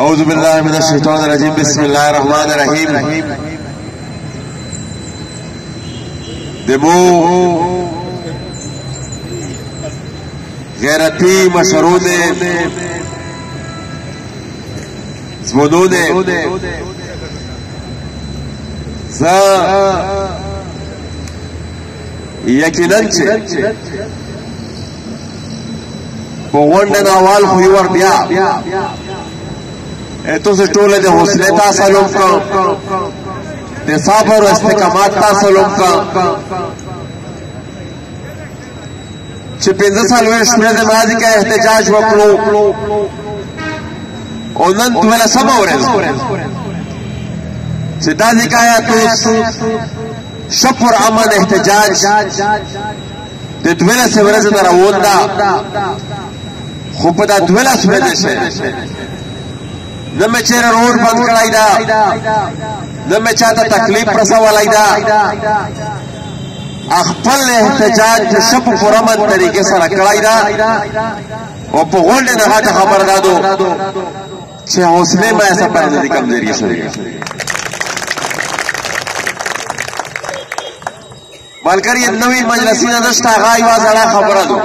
اعوذ باللہ من الشیطان الرجیم بسم اللہ الرحمن الرحیم دمو غیرتی مشرون زمنون زا یقیناً چه پوغنڈن آوال خویور بیا ایتو سے ٹولے دے حسنے تا سلوم کا دے صبر و استقامات تا سلوم کا چه 15 سال وشمه دے ماضی کا احتجاج وکلو او نن دولا سما ورز چه دازی کا یا تو شپر امن احتجاج دے دولا سے ورز در اوندا خوب دا دولا سورد سے نمی چیر روڈ بند کرائی دا نمی چاہتا تکلیف رسوالائی دا اخپل احتجاج شپ پرامن طریقے سره کړای دا او په غونډه نه هغه خبر دادو چې حوصله ما ایسا پر دې کمزوري شوی مالکری نوې مجلسینه نشته غای وازړه خبره دو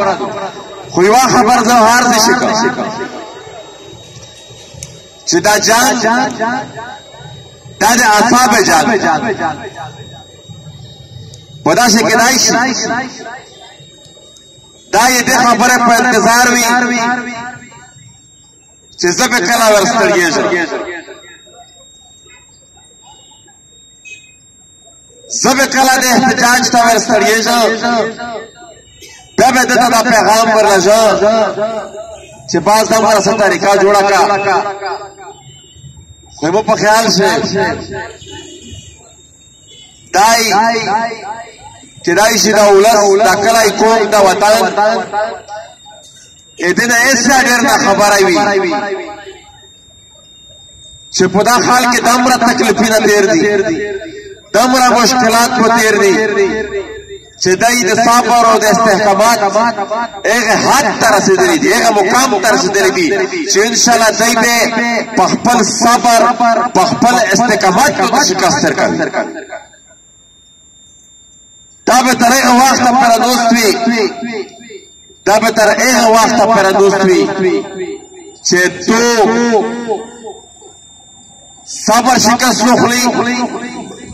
خو یو خبر زه هر دې شکا چې دا جان دا د اعصاب جان پدا سے کدائی شی دا یہ دے خبر پا انتظار وی چیز دا پہ کلا ورستریے جا زب کلا دے احتجاج تا ورستریے جا بے بے دیتا دا پیغام ورلا جا چی باز دا مرا ستا رکا جوڑا کا خویمو پا خیال سے دائی چدائی شی دا اولس دا کلائی کوم دا وطن ایدن ایسا دیر نا خبر آئیوی چه پدا خال کے دمرا تکلیفی نا تیر دی دمرا مشکلات کو تیر دی چه دائی دا صبر و دا استحکامات ایغ حد ترسدلی دی ایغ مقام ترسدلی دی چه انشاءاللہ دائی بے پخپل صبر پخپل استحکامات کو شکستر کر دا به تر ایغ وقت پر دوستوی دا به تر ایغ وقت پر دوستوی چه تو صبر شکست نخلی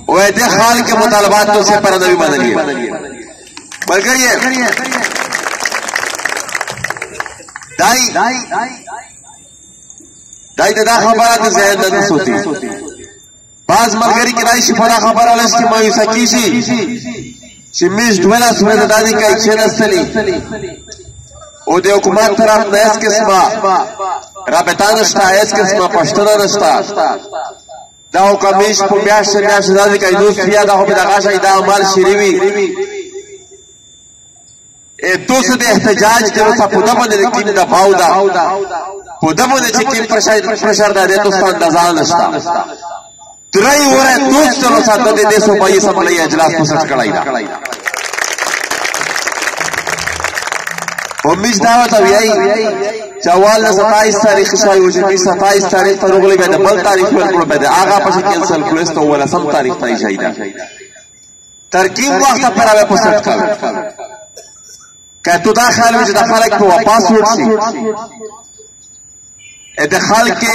و ایده خال کے مطالبات تو سے پر نبی بدلیے بلکہ یہ دائی دا خبرات ذہن نہ سوتی بعض ملگری کی دائی شفرہ خبر علیس کی مایوسا کیشی چی میش دولا سوید دادی کا ایک نستلی او دے حکومت طرف نا ایس قسمہ رابطہ نشتا ایس قسمہ پشتنا نشتا دا حکم میش پو میاش دادی کا ایدوس فیا دا خوبی دا غاشا ایدا عمال شریوی اے دو سد احتجاج دیو تا پودا بنده لکین دا باو دا پودا بنده چکین پرشار دا دیتو ستا اندازان نشتا ترائی ہو رہا ہے دوست چلو ساتھ دے دے سو بائی سمبلی اجلاس کو سچ کڑائی دا امیش دعوت اب یہی چوال نے 27 تاریخ شاہی ہو جی 27 تاریخ تا رگلی بیدے بل تاریخ پر بیدے آغا پسی کینسل کلوستو والا سم تاریخ تائی شاہی دا ترکیم وقتا پر آوے پسٹ کر کہ تو دا خیال میں جدا خالک تو واپاس ہوٹ سی ایدے خالک کے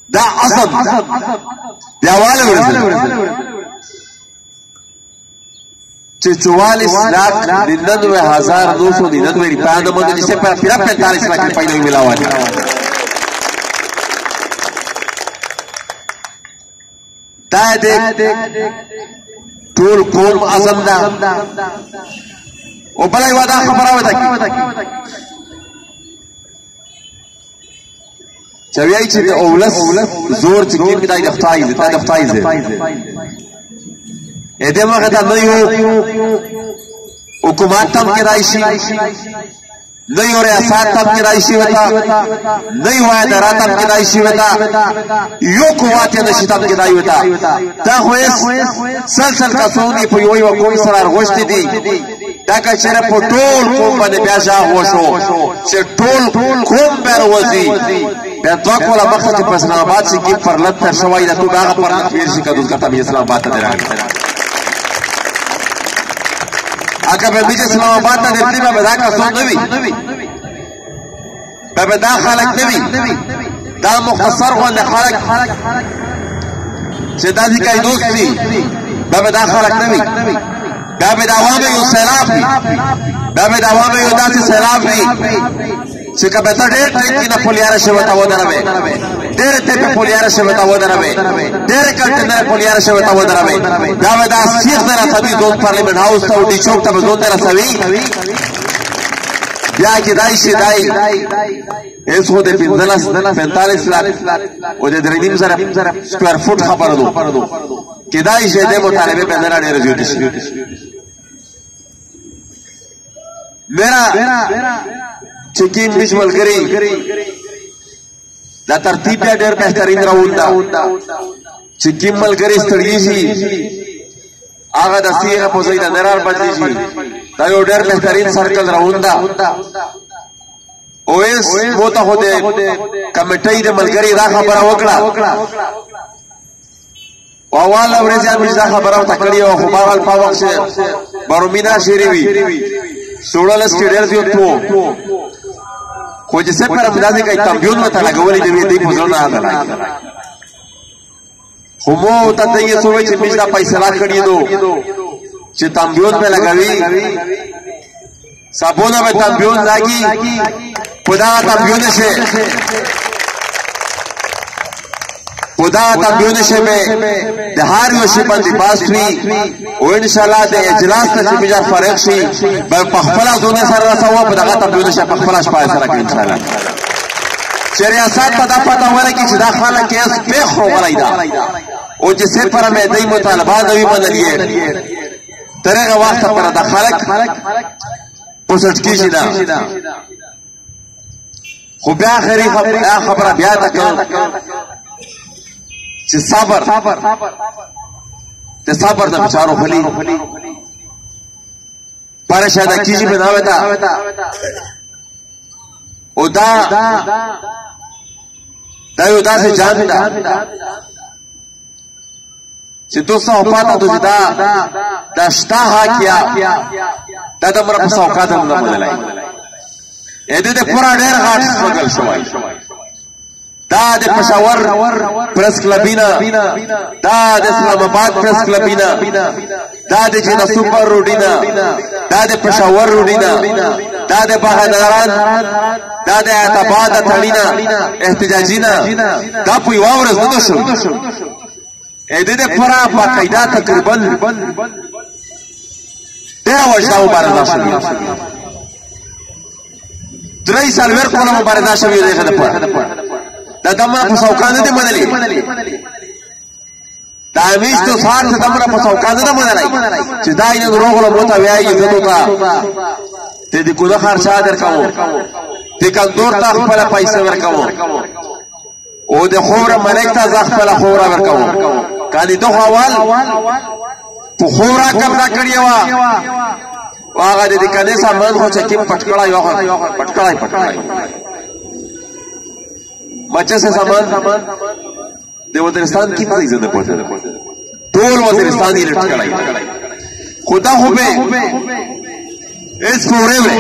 دا عصب دیواله ورزل چه 44,99,999 روپیہ نمونده جسے پر پھر 45 لاکھ روپیہ نہیں ملا ہوا دا دیکھ طول قوم عظم دا او بلائی وادا خبر آوے کی چویائی چی اولس زور چکیم بدائی دفتائی زی ایده مغتا نیو حکومات تم کی رائشی نیو ریاست تم کی رائشی وطا نیو ادارات تم کی رائشی وطا یو قوات نشی تم کی رائشی وطا دا خویس سلسل کسونی پو یوی وکوی سرار غشتی دی دا که چېرې په ټول قوم باندې بیا ژغ وشو چې ټول قوم بیا وځي بیا دوه کوله مخته چې په اسلام آباد کې کې پرلط تر شوی دا ټول هغه پرلط پېر شي که دوزګر ته اسلام آباد ته دې راغلی اګه به چې اسلام آباد ته دې به دا کسان نه وي به دا خلک نه وي دا مختصر غونډه خلک چې دا دې کوي دوست دي به دا خلک نه وي دا به د عوامو یو سیلاب وي دا به د عوامو یو داسې سیلاب وي چې که به ته ډېر ټینکي نه پولیاره شوی ته ودروې ډېرې تیپې پولیاره شوی ته ودروې ډېرې کنټینرې پولیاره شوی ته ودروې دا به دا سیخ نه رسوي زون پارلیمنټ هاوس ته او ډي چوک ته به زون نه رسوي بیا کېدای شي دای هېڅ خو د 45 لاک او د 3.5 سکویر فوټ خبره ده کېدای شي دې مطالبې به نه راډېره زیاتې شي میرا چې کیم بیچ ملګري دا ترتیب بیا ډېر بهترین راونده چې کیم ملګري ستړي شي هغه د سیغه په ځای د نرار بدلی شي دا یو ډېر بهترین سرکل راونده اوس مو ته خو د کمیټۍ د ملګري دا خبره وکړه واواله ورځ موږ دا خبره وته کړې او خو باغل په وخت بارومینا شيري وي سوړل سټیډر دی ته خو چې څه پر اندازې کوي کمپیون وته لګولې دی دې په ځل نه راغلی خو مو ته یې سوې چې موږ دا فیصله کړی دو چې تمبيون په لګوي صابونه په تمبيون لاګي خدا تمبيون شي خدا تمبيون شي به د هر یو شي باندې پاسوي او ان شاء الله د اجلاس ته چې بیا فارغ شي په خپل ځونه سره رسوا په دغه تمبيون شي په خپل شپه سره کوي ان شاء الله شریعت ته دا پته ورکړي چې دا خلک یې سپېخ وغړی دا او چې څه پر مې دای مطالبه دوی منلې ترغه وخت پر د خلک پوسټ کیږي دا خو بیا اخري خبره بیا تکړه چې صبر ته صبر د بچارو خلی پرشاده کیږي بناوي دا او دا یو داسې جان ده چې 200 پاته د دا شتا حاکیا دا د مر په سوکات نه بدلای اې دې پورا ډېر غاټ سټرګل شوی دا د پېښور پریس کلبینا دا د اسلام آباد پریس کلبینا دا د جنہ سپر روډینا دا د پېښور روډینا دا د بهادران دا د اعتباد تړینا احتجاجینا دا په یو ورځ نه شو اې دې پورا باقاعده تقریبا ډېر وژاو مبارزه شوې 3 سال ور کوله مبارزه شوې ده دا دمره په سوکانه دي منلې دا میشتو سار ته دمره په سوکانه ده منلې چې دا یې دروغله موته وایي ته ته دې کوه خرچا درکاو ته کندور ته خپل پیسې ورکاو او د خوره ملک ته ځخ خپل خوره ورکاو کالي دوه اول په خوره قبضه کړی و هغه د کنه سامان خو چې پټکړای یو پټکړای بچه سے سامان د وزیرستان کی ځای زده پوهه ټول وزیرستان یې لټکړای خدا خو به اس فورېور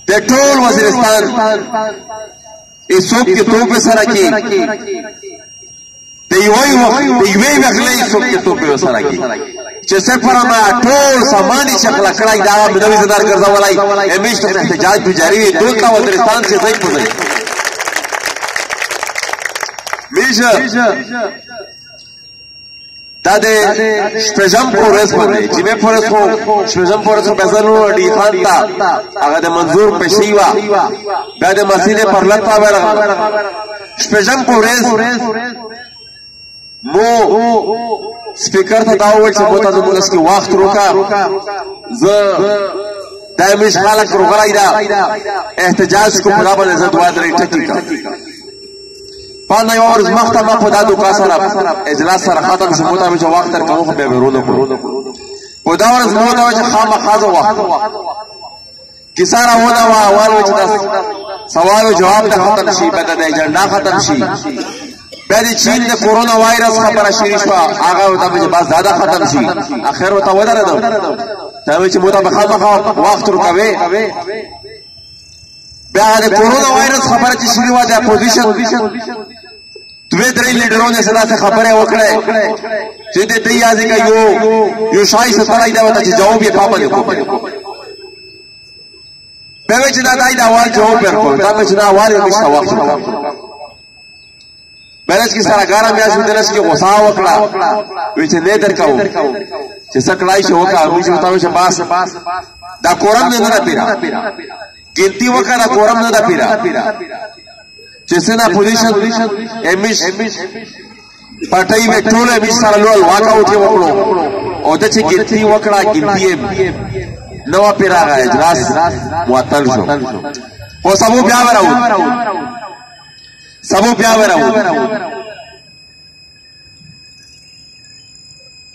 د ټول وزیرستان ایسوب کې توپ سره کې دی وای وغلې ایسوب کې توپ سره کې چې سفر ما ټول سامان چې خلا کړای دا بدوي زدار ګرځولای همیشه احتجاج به جاری وي دوه کا وزیرستان سے ځای پوزي میشه دا د شپږم پورس باندې چې مې پورس کو شپږم پورس په ځلو ډی خان تا هغه د منظور پېښیوا دا د مسیله پر لتا ورغ شپږم پورس مو سپیکر ته دا وایي چې موته د ملک کې وخت روکا زه دایمش خلک روغړای دا احتجاج کو په باندې زه دوا درې ټکی کا پاندې اورز مخته ما په دادو کا سره اجلاس سره ختم شو موته چې وخت تر کوم به ورونو او دا ورځ مو ته چې خامخا زه وخت کیسه راونه وه اول چې دا سوال او جواب ته ختم شي بیا د ایجنډا ختم شي بیا د چین د کورونا وایرس خبره شروع شوه هغه ورته چې بس دا ختم شي اخر ورته ودرېدو دا وایي چې مو ته به خامخا وخت ورکوې بیا د کورونا وایرس خبره چې شروع وه د اپوزیشن دوی درې لیډرونه سره خبره وکړه چې د دې یادګه یو شای ستړی دا وته چې جواب یې پابند وکړ به چې دا دای دا وال جواب ورکړ دا چې دا وال یې مشته وخت بلش کی سره ګارم بیا چې دلس کې غوسه وکړه وی چې نه درکاو چې سکړای شو کا موږ وتاو چې باس دا کورم نه پیرا ګنتی وکړه کورم نه پیرا چې سنا پوزیشن امیش پټای می ټول امیش سره لول واکاوټ وکړو او د چې ګنتی وکړه ګنتی نو پیرا اجلاس معطل شو او سبو بیا وراو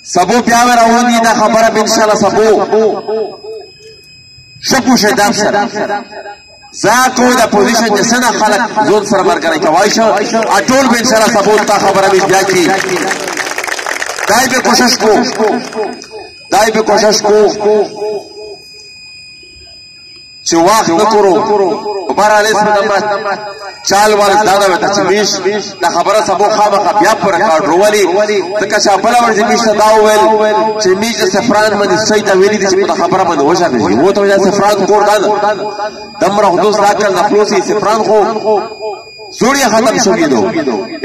سبو بیا وراونی دا خبره ان شاء الله سبو شپو شدام سره زاکو دا پوزیشن چې سنا خلق زون سره مرګره کوي شو اټول به ان شاء الله سبو تا خبره به بیا کی دای به کوشش کو چې واخ نکړو بهرحال اسمه چال وال دادا وته چې میش دا خبره سبو خامخا بیا پر ریکارډ وروالي ځکه چې بل ورځ میش دا وویل چې میش د سفران باندې سید ویلي دي چې په خبره باندې وښه دي وو ته د سفران کور دمره حدوث راکړ د خلاصي سفران خو زوړی ختم شوی دو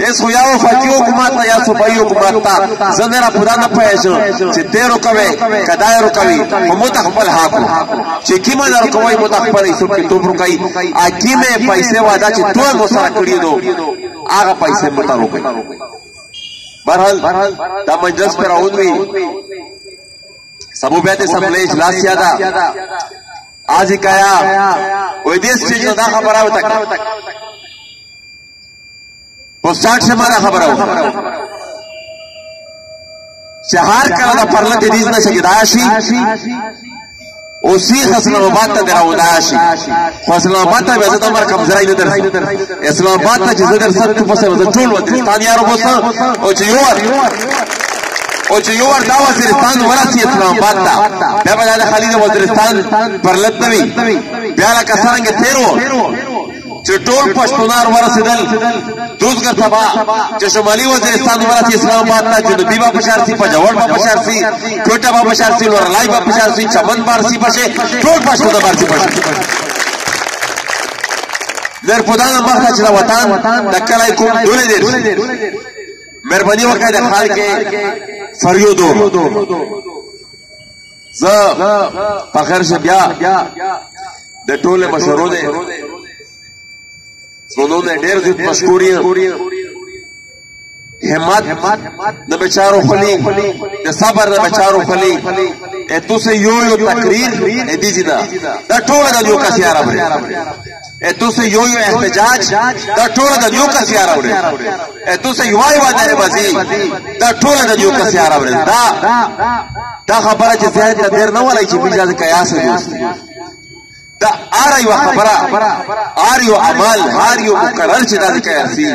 اس خو یاو فقیو حکومت یا صوبایي حکومت تا زنده پورا نه پېژو چې تیرو کوي کدای رو کوي هم تخپل حق چې کیمه در کوي متخپل ایسو کې تو روکای اکیمه پیسې وادا چې تو مو سره کړی دو هغه پیسې متا روکای بهرحال دا مجلس پر راوځي سبو بیت سملې اجلاس یادا आज کیا وې دې سټیج دا خبره وته वो 60 से मारा खबर शहर का परलत रीज न सके दाशी उसी इस्लामाबाद तक दरा उदाशी इस्लामाबाद तक वैसे तो हमारा कब्जा ही नहीं इस्लामाबाद तक जिस दर सब कुछ फंसे वैसे चूल वजिस्तान यारों को सा ओ चियोर दा वजिस्तान वाला सी इस्लामाबाद ता मैं बता दे खाली वजिस्तान परलत नवी ब्याला कसांगे तेरो چټول پښتونار ورسېدل دوزګر سبا چې شمالي وزیرستان ورته اسلامآباد ته جنوبي با بشارسي پجاور با بشارسي کوټه با بشارسي ورلای با بشارسي چمن بارسي پشه ټول پښتون بارسي پشه در پدان مخه چې وطن دکلای کوم دولې دې مهرباني وکړئ د خال کې فریودو ز په خیر شه بیا د ټوله مشورو دې उन्होंने ढेर ज़िद मशकूरियां हिम्मत न बेचारो खली न सबर न बेचारो खली ए तू से यो तकरीर ए दीजिदा दा टोला दा यो का सियारा बरे ए तू से यो एहतजाज दा टोला दा यो का सियारा बरे ए तू से युवाई वादे बजी दा टोला दा यो का सियारा बरे दा खबर है ज़ाहिर देर न वाला ची बिजाज कयास है دا آریو خبره آریو عمل آریو مقرر چې دا کوي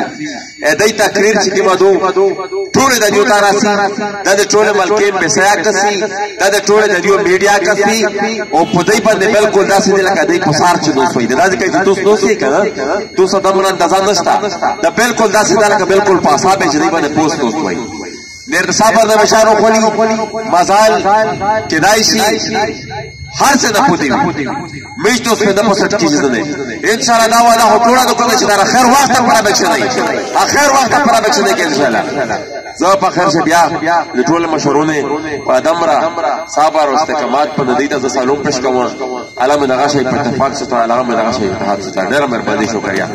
ا دای تقریر چې دی مدو ټول د یو تاراسي دا د ټول ملکې پیسې کسي دا د ټول د یو میډیا کسي او په دای باندې بالکل داسې لکه دای په سار چې دوی دا د کوي دوست دوسي کنه تو صدمن اندازا نشتا دا بالکل داسې لکه بالکل په حساب چې دی باندې پوسټ دوست وای نیر صاحب د بشارو خولي مزال کدایشي هر څه د پوتې مې تو څه د پسټ کیږي نه ان شاء الله دا ولا هټوړه د کوم چې دا خیر وخت پر بچ نه اخر وخت پر بچ نه کې ان شاء الله زه په خیر شه بیا د ټول مشورونه په دمره صبر او استقامت په دې د سالون پښ کوم علامه دغه شی په اتفاق سره علامه دغه شی اتحاد سره ډېر مهرباني شکریا